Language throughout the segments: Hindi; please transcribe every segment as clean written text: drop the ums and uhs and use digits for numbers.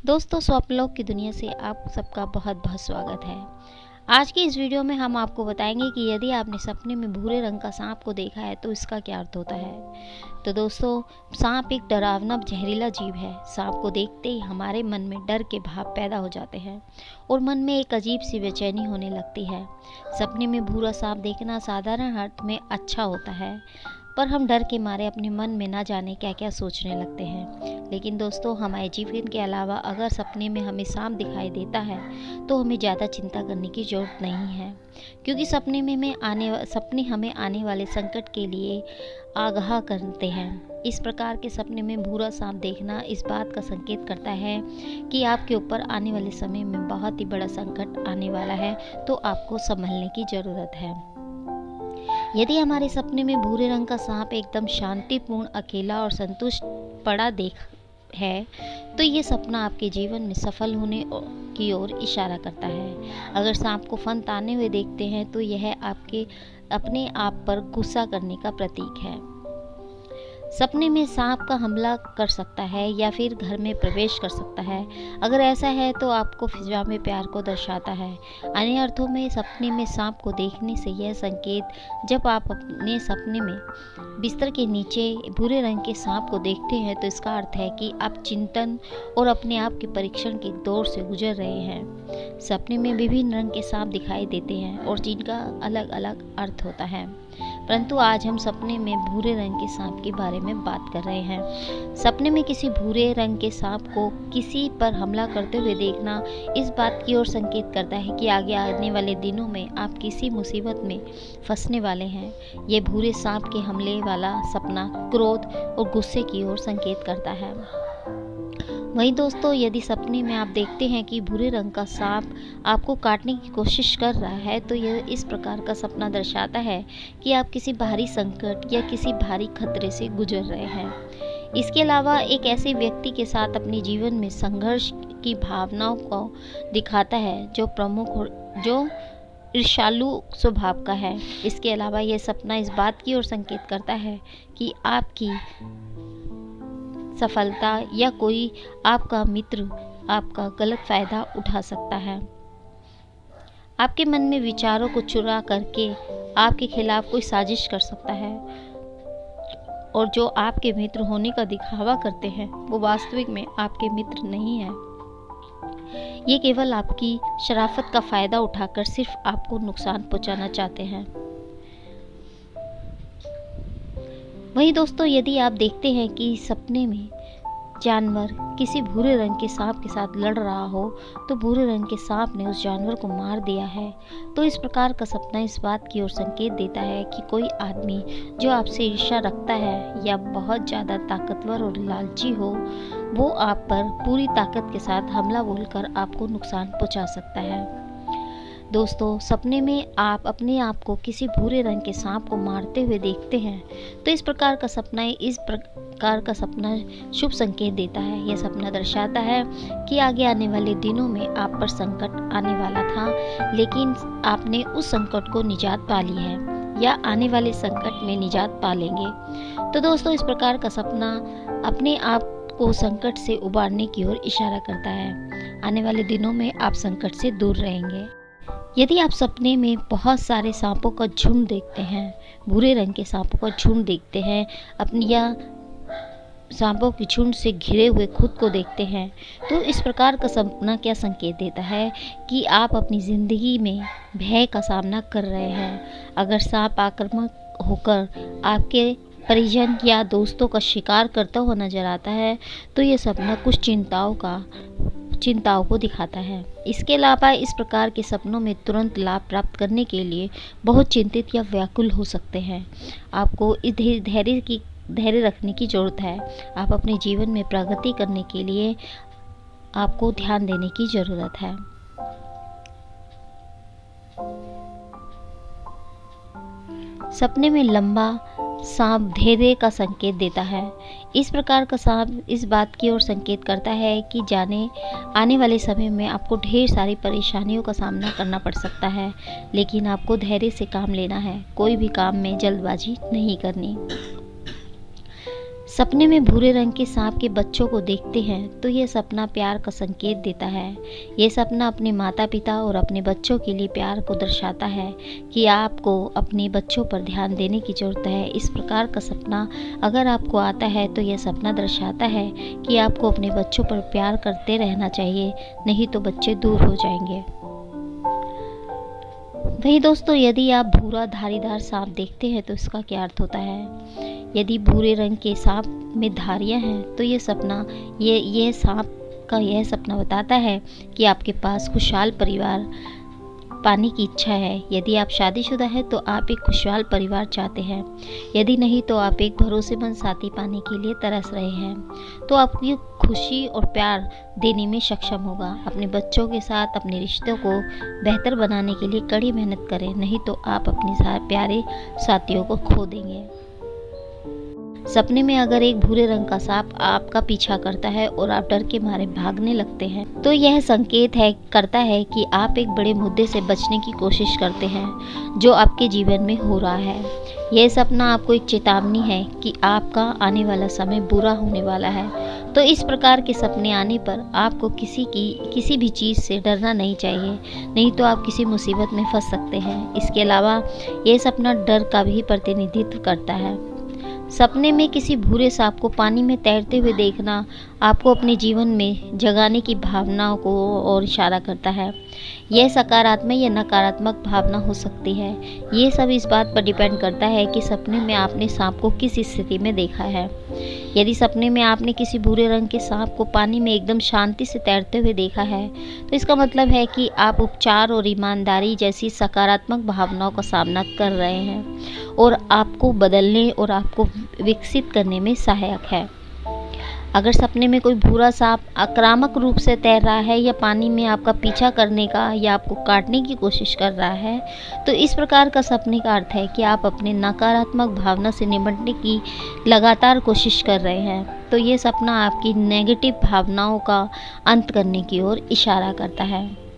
दोस्तों, स्वप्नलोक की दुनिया से आप सबका बहुत बहुत स्वागत है। आज की इस वीडियो में हम आपको बताएंगे कि यदि आपने सपने में भूरे रंग का सांप को देखा है तो इसका क्या अर्थ होता है। तो दोस्तों, सांप एक डरावना जहरीला जीव है। सांप को देखते ही हमारे मन में डर के भाव पैदा हो जाते हैं और मन में एक अजीब सी बेचैनी होने लगती है। सपने में भूरा सांप देखना साधारण अर्थ में अच्छा होता है, पर हम डर के मारे अपने मन में ना जाने क्या क्या सोचने लगते हैं। लेकिन दोस्तों, हमारे जीवन के अलावा अगर सपने में हमें सांप दिखाई देता है तो हमें ज़्यादा चिंता करने की ज़रूरत नहीं है, क्योंकि सपने हमें आने वाले संकट के लिए आगाह करते हैं। इस प्रकार के सपने में भूरा सांप देखना इस बात का संकेत करता है कि आपके ऊपर आने वाले समय में बहुत ही बड़ा संकट आने वाला है, तो आपको संभलने की ज़रूरत है। यदि हमारे सपने में भूरे रंग का सांप एकदम शांतिपूर्ण, अकेला और संतुष्ट पड़ा है, तो ये सपना आपके जीवन में सफल होने की ओर इशारा करता है। अगर सांप को फन ताने हुए देखते हैं तो यह आपके अपने आप पर गुस्सा करने का प्रतीक है। सपने में सांप का हमला कर सकता है या फिर घर में प्रवेश कर सकता है। अगर ऐसा है तो आपको फिजा में प्यार को दर्शाता है। अन्य अर्थों में सपने में सांप को देखने से यह संकेत, जब आप अपने सपने में बिस्तर के नीचे भूरे रंग के सांप को देखते हैं तो इसका अर्थ है कि आप चिंतन और अपने आप के परीक्षण के दौर से गुजर रहे हैं। सपने में विभिन्न रंग के सांप दिखाई देते हैं और जिनका अलग अलग अर्थ होता है, परंतु आज हम सपने में भूरे रंग के सांप के बारे में बात कर रहे हैं। सपने में किसी भूरे रंग के सांप को किसी पर हमला करते हुए देखना इस बात की ओर संकेत करता है कि आगे आने वाले दिनों में आप किसी मुसीबत में फंसने वाले हैं। ये भूरे सांप के हमले वाला सपना क्रोध और गुस्से की ओर संकेत करता है। वहीं दोस्तों, यदि सपने में आप देखते हैं कि भूरे रंग का सांप आपको काटने की कोशिश कर रहा है, तो यह इस प्रकार का सपना दर्शाता है कि आप किसी भारी संकट या किसी भारी खतरे से गुजर रहे हैं। इसके अलावा एक ऐसे व्यक्ति के साथ अपने जीवन में संघर्ष की भावनाओं को दिखाता है जो ईर्ष्यालु स्वभाव का है। इसके अलावा यह सपना इस बात की ओर संकेत करता है कि आपकी सफलता या कोई आपका मित्र आपका गलत फायदा उठा सकता है। आपके मन में विचारों को चुरा करके आपके खिलाफ कोई साजिश कर सकता है, और जो आपके मित्र होने का दिखावा करते हैं वो वास्तविक में आपके मित्र नहीं है। ये केवल आपकी शराफत का फायदा उठाकर सिर्फ आपको नुकसान पहुंचाना चाहते हैं। वहीं दोस्तों, यदि आप देखते हैं कि सपने में जानवर किसी भूरे रंग के सांप के साथ लड़ रहा हो, तो भूरे रंग के सांप ने उस जानवर को मार दिया है, तो इस प्रकार का सपना इस बात की ओर संकेत देता है कि कोई आदमी जो आपसे ईर्ष्या रखता है या बहुत ज़्यादा ताकतवर और लालची हो, वो आप पर पूरी ताकत के साथ हमला बोलकर आपको नुकसान पहुंचा सकता है। दोस्तों, सपने में आप अपने आप को किसी भूरे रंग के सांप को मारते हुए देखते हैं, तो इस प्रकार का सपना शुभ संकेत देता है। यह सपना दर्शाता है कि आगे आने वाले दिनों में आप पर संकट आने वाला था, लेकिन आपने उस संकट को निजात पा ली है या आने वाले संकट में निजात पा लेंगे। तो दोस्तों, इस प्रकार का सपना अपने आप को संकट से उबारने की ओर इशारा करता है। आने वाले दिनों में आप संकट से दूर रहेंगे। यदि आप सपने में बहुत सारे सांपों का झुंड देखते हैं, भूरे रंग के सांपों का झुंड देखते हैं, या सांपों की झुंड से घिरे हुए खुद को देखते हैं, तो इस प्रकार का सपना क्या संकेत देता है कि आप अपनी ज़िंदगी में भय का सामना कर रहे हैं। अगर सांप आक्रामक होकर आपके परिजन या दोस्तों का शिकार करता हुआ नजर आता है, तो यह सपना कुछ चिंताओं को दिखाता है। इसके अलावा इस प्रकार के सपनों में तुरंत लाभ प्राप्त करने के लिए बहुत चिंतित या व्याकुल हो सकते हैं। आपको इस धैर्य रखने की ज़रूरत है। आप अपने जीवन में प्रगति करने के लिए आपको ध्यान देने की ज़रूरत है। सपने में लंबा सांप धैर्य का संकेत देता है। इस प्रकार का सांप इस बात की ओर संकेत करता है कि आने वाले समय में आपको ढेर सारी परेशानियों का सामना करना पड़ सकता है, लेकिन आपको धैर्य से काम लेना है। कोई भी काम में जल्दबाजी नहीं करनी। सपने में भूरे रंग के सांप के बच्चों को देखते हैं तो यह सपना प्यार का संकेत देता है। यह सपना अपने माता पिता और अपने बच्चों के लिए प्यार को दर्शाता है कि आपको अपने बच्चों पर ध्यान देने की ज़रूरत है। इस प्रकार का सपना अगर आपको आता है तो यह सपना दर्शाता है कि आपको अपने बच्चों पर प्यार करते रहना चाहिए, नहीं तो बच्चे दूर हो जाएंगे। वही दोस्तों, यदि आप भूरा धारीदार सांप देखते हैं तो इसका क्या अर्थ होता है? यदि भूरे रंग के सांप में धारियां हैं तो ये सांप का यह सपना बताता है कि आपके पास खुशहाल परिवार पाने की इच्छा है। यदि आप शादीशुदा हैं तो आप एक खुशहाल परिवार चाहते हैं, यदि नहीं तो आप एक भरोसेमंद साथी पाने के लिए तरस रहे हैं। तो आपकी खुशी और प्यार देने में सक्षम होगा। अपने बच्चों के साथ अपने रिश्तों को बेहतर बनाने के लिए कड़ी मेहनत करें, नहीं तो आप अपने प्यारे साथियों को खो देंगे। सपने में अगर एक भूरे रंग का सांप आपका पीछा करता है और आप डर के मारे भागने लगते हैं तो यह संकेत करता है कि आप एक बड़े मुद्दे से बचने की कोशिश करते हैं जो आपके जीवन में हो रहा है। यह सपना आपको एक चेतावनी है कि आपका आने वाला समय बुरा होने वाला है। तो इस प्रकार के सपने आने पर आपको किसी भी चीज़ से डरना नहीं चाहिए, नहीं तो आप किसी मुसीबत में फंस सकते हैं। इसके अलावा यह सपना डर का भी प्रतिनिधित्व करता है। सपने में किसी भूरे सांप को पानी में तैरते हुए देखना आपको अपने जीवन में जगाने की भावनाओं को और इशारा करता है। यह सकारात्मक या नकारात्मक भावना हो सकती है। ये सब इस बात पर डिपेंड करता है कि सपने में आपने सांप को किस स्थिति में देखा है। यदि सपने में आपने किसी भूरे रंग के सांप को पानी में एकदम शांति से तैरते हुए देखा है तो इसका मतलब है कि आप उपचार और ईमानदारी जैसी सकारात्मक भावनाओं का सामना कर रहे हैं और आपको बदलने और आपको विकसित करने में सहायक है। अगर सपने में कोई भूरा सांप आक्रामक रूप से तैर रहा है या पानी में आपका पीछा करने का या आपको काटने की कोशिश कर रहा है तो इस प्रकार का सपने का अर्थ है कि आप अपने नकारात्मक भावना से निपटने की लगातार कोशिश कर रहे हैं। तो ये सपना आपकी नेगेटिव भावनाओं का अंत करने की ओर इशारा करता है।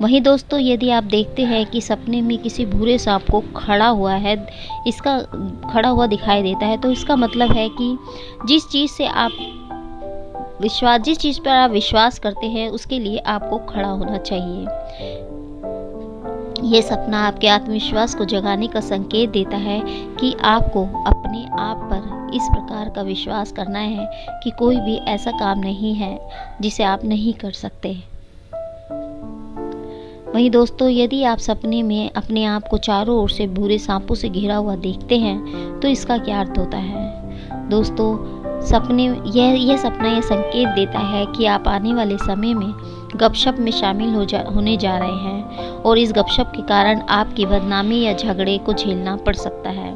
वहीं दोस्तों, यदि आप देखते हैं कि सपने में किसी भूरे सांप को खड़ा हुआ दिखाई देता है तो इसका मतलब है कि जिस चीज़ पर आप विश्वास करते हैं उसके लिए आपको खड़ा होना चाहिए। यह सपना आपके आत्मविश्वास को जगाने का संकेत देता है कि आपको अपने आप पर इस प्रकार का विश्वास करना है कि कोई भी ऐसा काम नहीं है जिसे आप नहीं कर सकते। वहीं दोस्तों, यदि आप सपने में अपने आप को चारों ओर से भूरे सांपों से घिरा हुआ देखते हैं तो इसका क्या अर्थ होता है? दोस्तों, यह सपना यह संकेत देता है कि आप आने वाले समय में गपशप में शामिल होने जा रहे हैं और इस गपशप के कारण आपकी बदनामी या झगड़े को झेलना पड़ सकता है।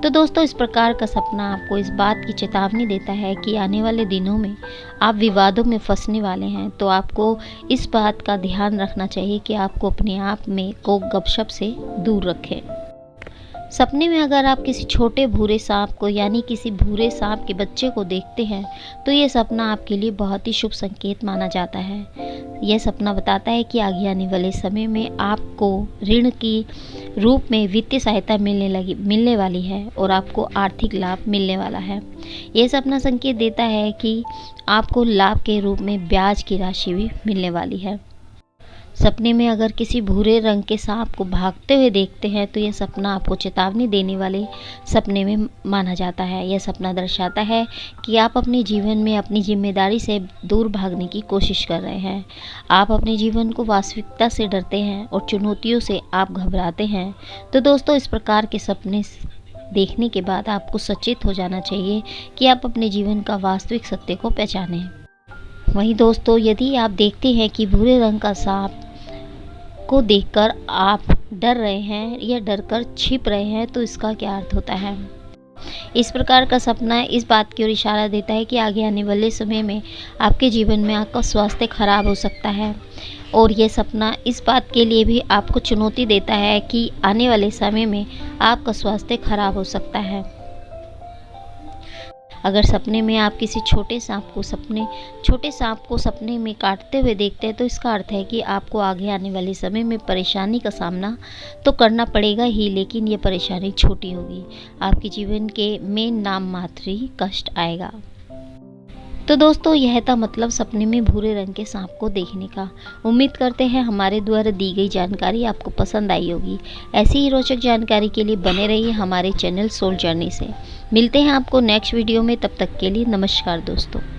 तो दोस्तों, इस प्रकार का सपना आपको इस बात की चेतावनी देता है कि आने वाले दिनों में आप विवादों में फंसने वाले हैं। तो आपको इस बात का ध्यान रखना चाहिए कि आपको अपने आप में को गपशप से दूर रखें। सपने में अगर आप किसी छोटे भूरे सांप को यानी किसी भूरे सांप के बच्चे को देखते हैं तो ये सपना आपके लिए बहुत ही शुभ संकेत माना जाता है। यह सपना बताता है कि आगे आने वाले समय में आपको ऋण की रूप में वित्तीय सहायता मिलने वाली है और आपको आर्थिक लाभ मिलने वाला है। यह सपना संकेत देता है कि आपको लाभ के रूप में ब्याज की राशि भी मिलने वाली है। सपने में अगर किसी भूरे रंग के सांप को भागते हुए देखते हैं तो यह सपना आपको चेतावनी देने वाले सपने में माना जाता है। यह सपना दर्शाता है कि आप अपने जीवन में अपनी जिम्मेदारी से दूर भागने की कोशिश कर रहे हैं। आप अपने जीवन को वास्तविकता से डरते हैं और चुनौतियों से आप घबराते हैं। तो दोस्तों, इस प्रकार के सपने देखने के बाद आपको सचेत हो जाना चाहिए कि आप अपने जीवन का वास्तविक सत्य को पहचानें। वहीं दोस्तों, यदि आप देखते हैं कि भूरे रंग का सांप को देखकर आप डर रहे हैं या डरकर छिप रहे हैं तो इसका क्या अर्थ होता है? इस प्रकार का सपना इस बात की ओर इशारा देता है कि आगे आने वाले समय में आपके जीवन में आपका स्वास्थ्य खराब हो सकता है और यह सपना इस बात के लिए भी आपको चुनौती देता है कि आने वाले समय में आपका स्वास्थ्य खराब हो सकता है। अगर सपने में आप किसी छोटे सांप को सपने में काटते हुए देखते हैं तो इसका अर्थ है कि आपको आगे आने वाले समय में परेशानी का सामना तो करना पड़ेगा ही, लेकिन ये परेशानी छोटी होगी। आपके जीवन के में नाम मात्र ही कष्ट आएगा। तो दोस्तों, यह था मतलब सपने में भूरे रंग के सांप को देखने का। उम्मीद करते हैं हमारे द्वारा दी गई जानकारी आपको पसंद आई होगी। ऐसी ही रोचक जानकारी के लिए बने रहिए हमारे चैनल सोल जर्नी से। मिलते हैं आपको नेक्स्ट वीडियो में, तब तक के लिए नमस्कार दोस्तों।